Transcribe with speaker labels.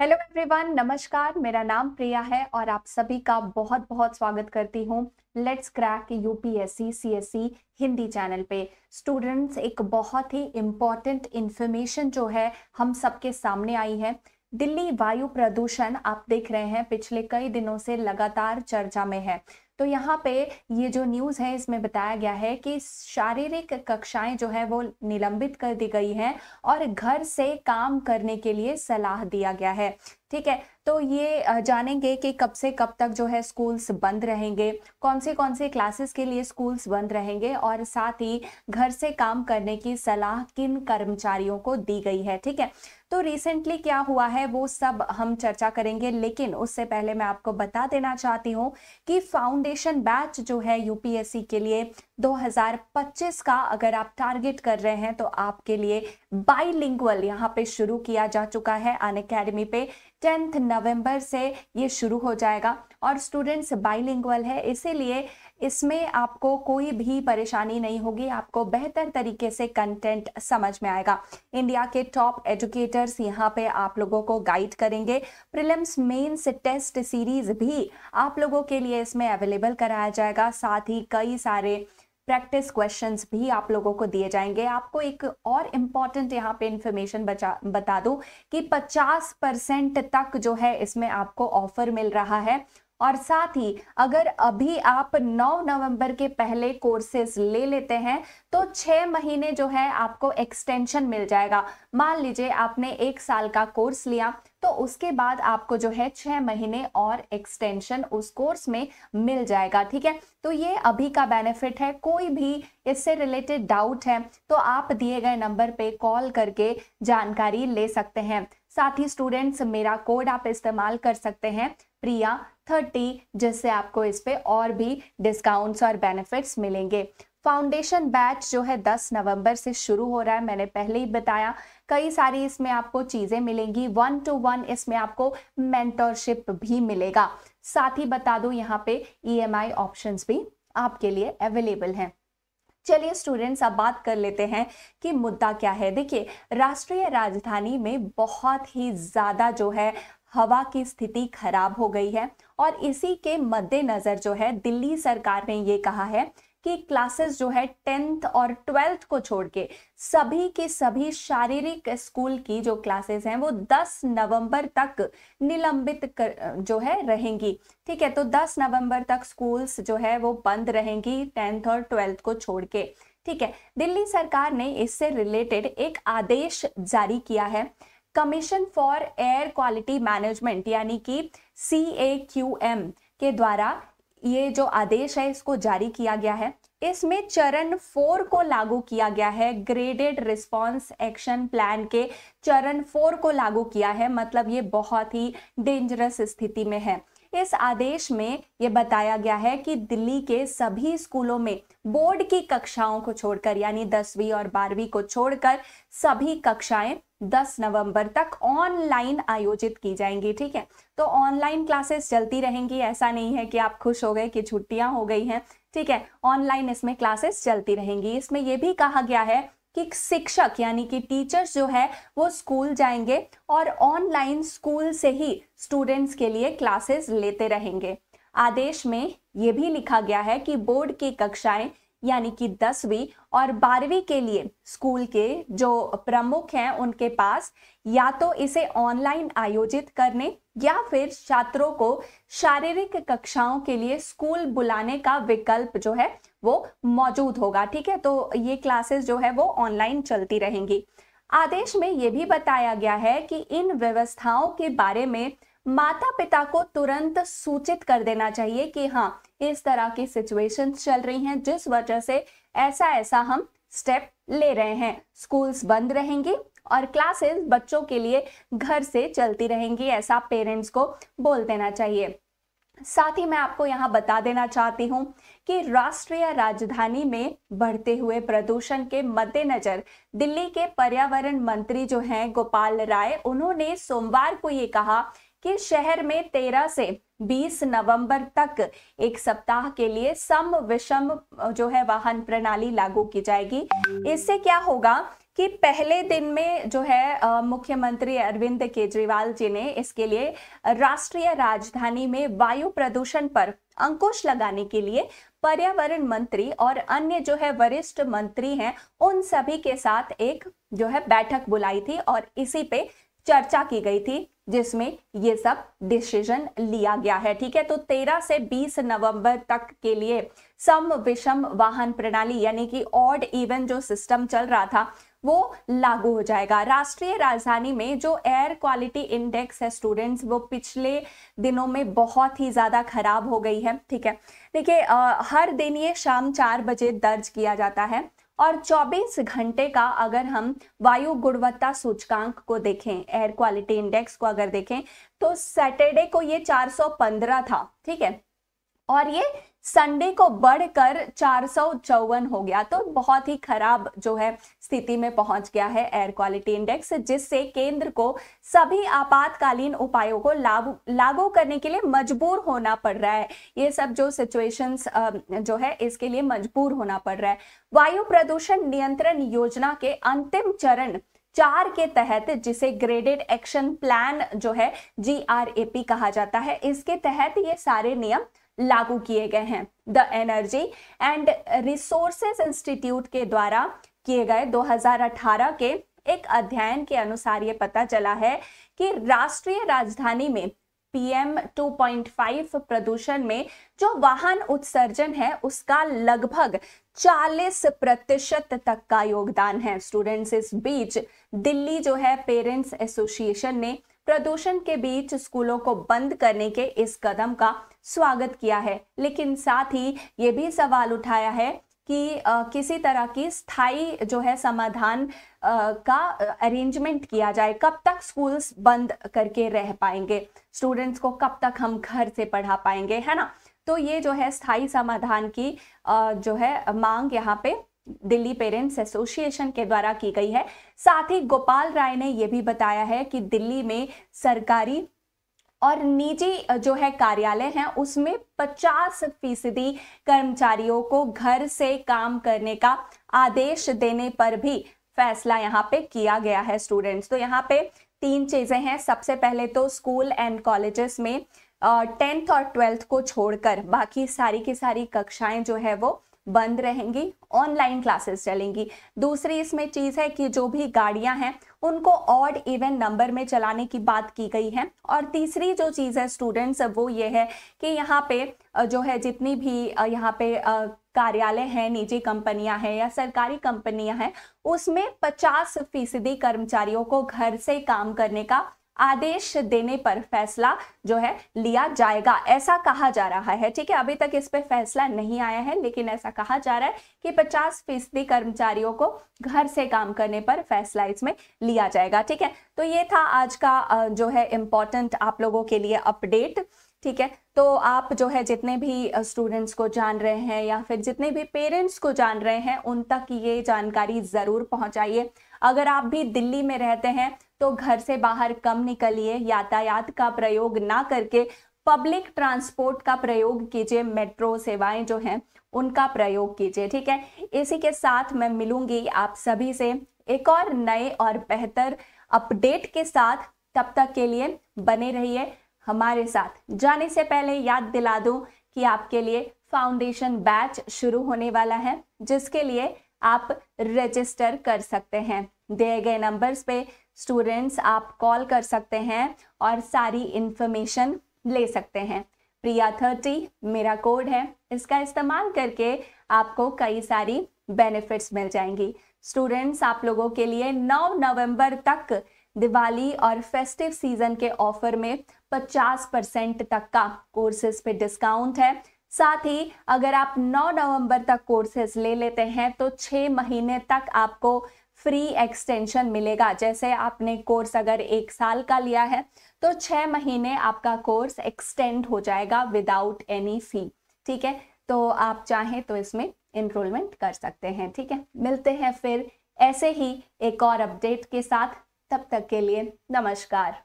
Speaker 1: Hello everyone, नमस्कार। मेरा नाम प्रिया है और आप सभी का बहुत बहुत स्वागत करती हूँ let's crack UPSC CSC Hindi channel पे। स्टूडेंट्स, एक बहुत ही इम्पॉर्टेंट इंफॉर्मेशन जो है हम सबके सामने आई है। दिल्ली वायु प्रदूषण आप देख रहे हैं पिछले कई दिनों से लगातार चर्चा में है। तो यहाँ पे ये जो न्यूज़ है इसमें बताया गया है कि शारीरिक कक्षाएं जो है वो निलंबित कर दी गई हैं और घर से काम करने के लिए सलाह दिया गया है। ठीक है, तो ये जानेंगे कि कब से कब तक जो है स्कूल्स बंद रहेंगे, कौन से क्लासेस के लिए स्कूल्स बंद रहेंगे और साथ ही घर से काम करने की सलाह किन कर्मचारियों को दी गई है। ठीक है, तो रिसेंटली क्या हुआ है वो सब हम चर्चा करेंगे, लेकिन उससे पहले मैं आपको बता देना चाहती हूँ कि फाउंडेशन बैच जो है यूपीएससी के लिए 2025 का अगर आप टारगेट कर रहे हैं तो आपके लिए बाइलिंगुअल यहाँ पे शुरू किया जा चुका है अनअकैडमी पे। 10 नवंबर से ये शुरू हो जाएगा और स्टूडेंट्स बाइलिंगुअल है, इसीलिए इसमें आपको कोई भी परेशानी नहीं होगी, आपको बेहतर तरीके से कंटेंट समझ में आएगा। इंडिया के टॉप एजुकेटर्स यहाँ पे आप लोगों को गाइड करेंगे। प्रीलिम्स मेंस टेस्ट सीरीज भी आप लोगों के लिए इसमें अवेलेबल कराया जाएगा, साथ ही कई सारे प्रैक्टिस क्वेश्चंस भी आप लोगों को दिए जाएंगे। आपको एक और इम्पॉर्टेंट यहाँ पे इंफॉर्मेशन बता दूं कि 50% तक जो है इसमें आपको ऑफर मिल रहा है और साथ ही अगर अभी आप 9 नवंबर के पहले कोर्सेज ले लेते हैं तो 6 महीने जो है आपको एक्सटेंशन मिल जाएगा। मान लीजिए आपने 1 साल का कोर्स लिया तो उसके बाद आपको जो है 6 महीने और एक्सटेंशन उस कोर्स में मिल जाएगा। ठीक है, तो ये अभी का बेनिफिट है। कोई भी इससे रिलेटेड डाउट है तो आप दिए गए नंबर पे कॉल करके जानकारी ले सकते हैं। साथ ही स्टूडेंट्स, मेरा कोड आप इस्तेमाल कर सकते हैं प्रिया30, जिससे आपको इस पे और भी डिस्काउंट्स और बेनिफिट्स मिलेंगे। फाउंडेशन बैच जो है 10 नवंबर से शुरू हो रहा है, मैंने पहले ही बताया। कई सारी इसमें आपको चीजें मिलेंगी, 1-to-1 इसमें आपको मेंटरशिप भी मिलेगा। साथ ही बता दूं यहाँ पे ईएमआई ऑप्शंस भी आपके लिए अवेलेबल हैं। चलिए स्टूडेंट्स, अब बात कर लेते हैं कि मुद्दा क्या है। देखिए, राष्ट्रीय राजधानी में बहुत ही ज्यादा जो है हवा की स्थिति खराब हो गई है और इसी के मद्देनजर जो है दिल्ली सरकार ने ये कहा है कि क्लासेस जो है 10th और 12th को छोड़ के सभी के सभी शारीरिक स्कूल की जो क्लासेस हैं वो 10 नवंबर तक निलंबित जो है रहेंगी। ठीक है, तो 10 नवंबर तक स्कूल्स जो है वो बंद रहेंगी 10th और 12th को छोड़ के। ठीक है, दिल्ली सरकार ने इससे रिलेटेड एक आदेश जारी किया है। Commission for air quality management यानी कि CAQM के द्वारा ये जो आदेश है इसको जारी किया गया है। इसमें चरण 4 को लागू किया गया है। ग्रेडेड रिस्पांस एक्शन प्लान के चरण 4 को लागू किया है, मतलब ये बहुत ही डेंजरस स्थिति में है। इस आदेश में ये बताया गया है कि दिल्ली के सभी स्कूलों में बोर्ड की कक्षाओं को छोड़कर यानी 10वीं और 12वीं को छोड़कर सभी कक्षाएं 10 नवंबर तक ऑनलाइन आयोजित की जाएंगी। ठीक है, तो ऑनलाइन क्लासेस चलती रहेंगी, ऐसा नहीं है कि आप खुश हो गए कि छुट्टियां हो गई हैं। ठीक है, ऑनलाइन इसमें क्लासेस चलती रहेंगी। इसमें यह भी कहा गया है कि शिक्षक यानी कि टीचर्स जो है वो स्कूल जाएंगे और ऑनलाइन स्कूल से ही स्टूडेंट्स के लिए क्लासेस लेते रहेंगे। आदेश में यह भी लिखा गया है कि बोर्ड की कक्षाएं यानी कि 10वीं और 12वीं के लिए स्कूल के जो प्रमुख हैं उनके पास या तो इसे ऑनलाइन आयोजित करने या फिर छात्रों को शारीरिक कक्षाओं के लिए स्कूल बुलाने का विकल्प जो है वो मौजूद होगा। ठीक है, तो ये क्लासेस जो है वो ऑनलाइन चलती रहेंगी। आदेश में ये भी बताया गया है कि इन व्यवस्थाओं के बारे में माता पिता को तुरंत सूचित कर देना चाहिए कि हाँ, इस तरह की सिचुएशन चल रही हैं जिस वजह से ऐसा हम स्टेप ले रहे हैं। स्कूल्स बंद रहेंगी और क्लासेस बच्चों के लिए घर से चलती रहेंगी, ऐसा पेरेंट्स को बोल देना चाहिए। साथ ही मैं आपको यहाँ बता देना चाहती हूँ कि राष्ट्रीय राजधानी में बढ़ते हुए प्रदूषण के मद्देनजर दिल्ली के पर्यावरण मंत्री जो हैं गोपाल राय, उन्होंने सोमवार को ये कहा कि शहर में 13 से 20 नवंबर तक एक सप्ताह के लिए सम विषम जो है वाहन प्रणाली लागू की जाएगी। इससे क्या होगा कि पहले दिन में जो है मुख्यमंत्री अरविंद केजरीवाल जी ने इसके लिए राष्ट्रीय राजधानी में वायु प्रदूषण पर अंकुश लगाने के लिए पर्यावरण मंत्री और अन्य जो है वरिष्ठ मंत्री हैं उन सभी के साथ एक जो है बैठक बुलाई थी और इसी पे चर्चा की गई थी, जिसमें ये सब डिसीजन लिया गया है। ठीक है, तो 13 से 20 नवंबर तक के लिए सम विषम वाहन प्रणाली यानी कि ऑड इवन जो सिस्टम चल रहा था वो लागू हो जाएगा। राष्ट्रीय राजधानी में जो एयर क्वालिटी इंडेक्स है स्टूडेंट्स, वो पिछले दिनों में बहुत ही ज्यादा खराब हो गई है। ठीक है, देखिए हर दिन ये शाम 4 बजे दर्ज किया जाता है और 24 घंटे का अगर हम वायु गुणवत्ता सूचकांक को देखें, एयर क्वालिटी इंडेक्स को अगर देखें तो सैटरडे को ये 415 था। ठीक है, और ये संडे को बढ़कर 454 हो गया, तो बहुत ही खराब जो है स्थिति में पहुंच गया है एयर क्वालिटी इंडेक्स, जिससे केंद्र को सभी आपातकालीन उपायों को लागू करने के लिए मजबूर होना पड़ रहा है। ये सब जो सिचुएशंस जो है इसके लिए मजबूर होना पड़ रहा है। वायु प्रदूषण नियंत्रण योजना के अंतिम चरण 4 के तहत, जिसे ग्रेडेड एक्शन प्लान जो है GRAP कहा जाता है, इसके तहत ये सारे नियम लागू किए गए हैं। The energy and resources institute के द्वारा किए गए 2018 के एक अध्ययन के अनुसार ये पता चला है कि राष्ट्रीय राजधानी में PM 2.5 प्रदूषण में जो वाहन उत्सर्जन है उसका लगभग 40% तक का योगदान है। स्टूडेंट्स, इस बीच दिल्ली जो है पेरेंट्स एसोसिएशन ने प्रदूषण के बीच स्कूलों को बंद करने के इस कदम का स्वागत किया है, लेकिन साथ ही ये भी सवाल उठाया है कि किसी तरह की स्थायी जो है समाधान का अरेंजमेंट किया जाए। कब तक स्कूल्स बंद करके रह पाएंगे, स्टूडेंट्स को कब तक हम घर से पढ़ा पाएंगे, है ना। तो ये जो है स्थायी समाधान की जो है मांग यहाँ पे दिल्ली पेरेंट्स एसोसिएशन के द्वारा की गई है। साथ ही गोपाल राय ने यह भी बताया है कि दिल्ली में सरकारी और निजी जो है कार्यालय हैं उसमें 50% कर्मचारियों को घर से काम करने का आदेश देने पर भी फैसला यहाँ पे किया गया है। स्टूडेंट्स, तो यहाँ पे 3 चीजें हैं। सबसे पहले तो स्कूल एंड कॉलेजेस में 10th और 12th को छोड़कर बाकी सारी की सारी कक्षाएं जो है वो बंद रहेंगी, ऑनलाइन क्लासेस चलेंगी। दूसरी इसमें चीज है कि जो भी गाड़ियां हैं उनको ऑड इवन नंबर में चलाने की बात की गई है। और तीसरी जो चीज है स्टूडेंट्स वो ये है कि यहाँ पे जो है जितनी भी यहाँ पे कार्यालय हैं, निजी कंपनियां हैं या सरकारी कंपनियां हैं, उसमें 50% कर्मचारियों को घर से काम करने का आदेश देने पर फैसला जो है लिया जाएगा, ऐसा कहा जा रहा है। ठीक है, अभी तक इस पे फैसला नहीं आया है, लेकिन ऐसा कहा जा रहा है कि 50% कर्मचारियों को घर से काम करने पर फैसला इसमें लिया जाएगा। ठीक है, तो ये था आज का जो है इम्पोर्टेंट आप लोगों के लिए अपडेट। ठीक है, तो आप जो है जितने भी स्टूडेंट्स को जान रहे हैं या फिर जितने भी पेरेंट्स को जान रहे हैं उन तक ये जानकारी जरूर पहुंचाइए। अगर आप भी दिल्ली में रहते हैं तो घर से बाहर कम निकलिए, यातायात का प्रयोग ना करके पब्लिक ट्रांसपोर्ट का प्रयोग कीजिए, मेट्रो सेवाएं जो हैं उनका प्रयोग कीजिए। ठीक है, इसी के साथ मैं मिलूंगी आप सभी से एक और नए और बेहतर अपडेट के साथ। तब तक के लिए बने रहिए हमारे साथ। जाने से पहले याद दिला दूं कि आपके लिए फाउंडेशन बैच शुरू होने वाला है, जिसके लिए आप रजिस्टर कर सकते हैं। दिए गए नंबर्स पे स्टूडेंट्स आप कॉल कर सकते हैं और सारी इंफॉर्मेशन ले सकते हैं। प्रिया 30 मेरा कोड है, इसका इस्तेमाल करके आपको कई सारी बेनिफिट्स मिल जाएंगी। स्टूडेंट्स, आप लोगों के लिए 9 नवंबर तक दिवाली और फेस्टिव सीजन के ऑफर में 50% तक का कोर्सेज पे डिस्काउंट है। साथ ही अगर आप 9 नवंबर तक कोर्सेज ले लेते हैं तो 6 महीने तक आपको फ्री एक्सटेंशन मिलेगा। जैसे आपने कोर्स अगर 1 साल का लिया है तो 6 महीने आपका कोर्स एक्सटेंड हो जाएगा विदाउट एनी फी। ठीक है, तो आप चाहें तो इसमें एनरोलमेंट कर सकते हैं। ठीक है, मिलते हैं फिर ऐसे ही एक और अपडेट के साथ। तब तक के लिए नमस्कार।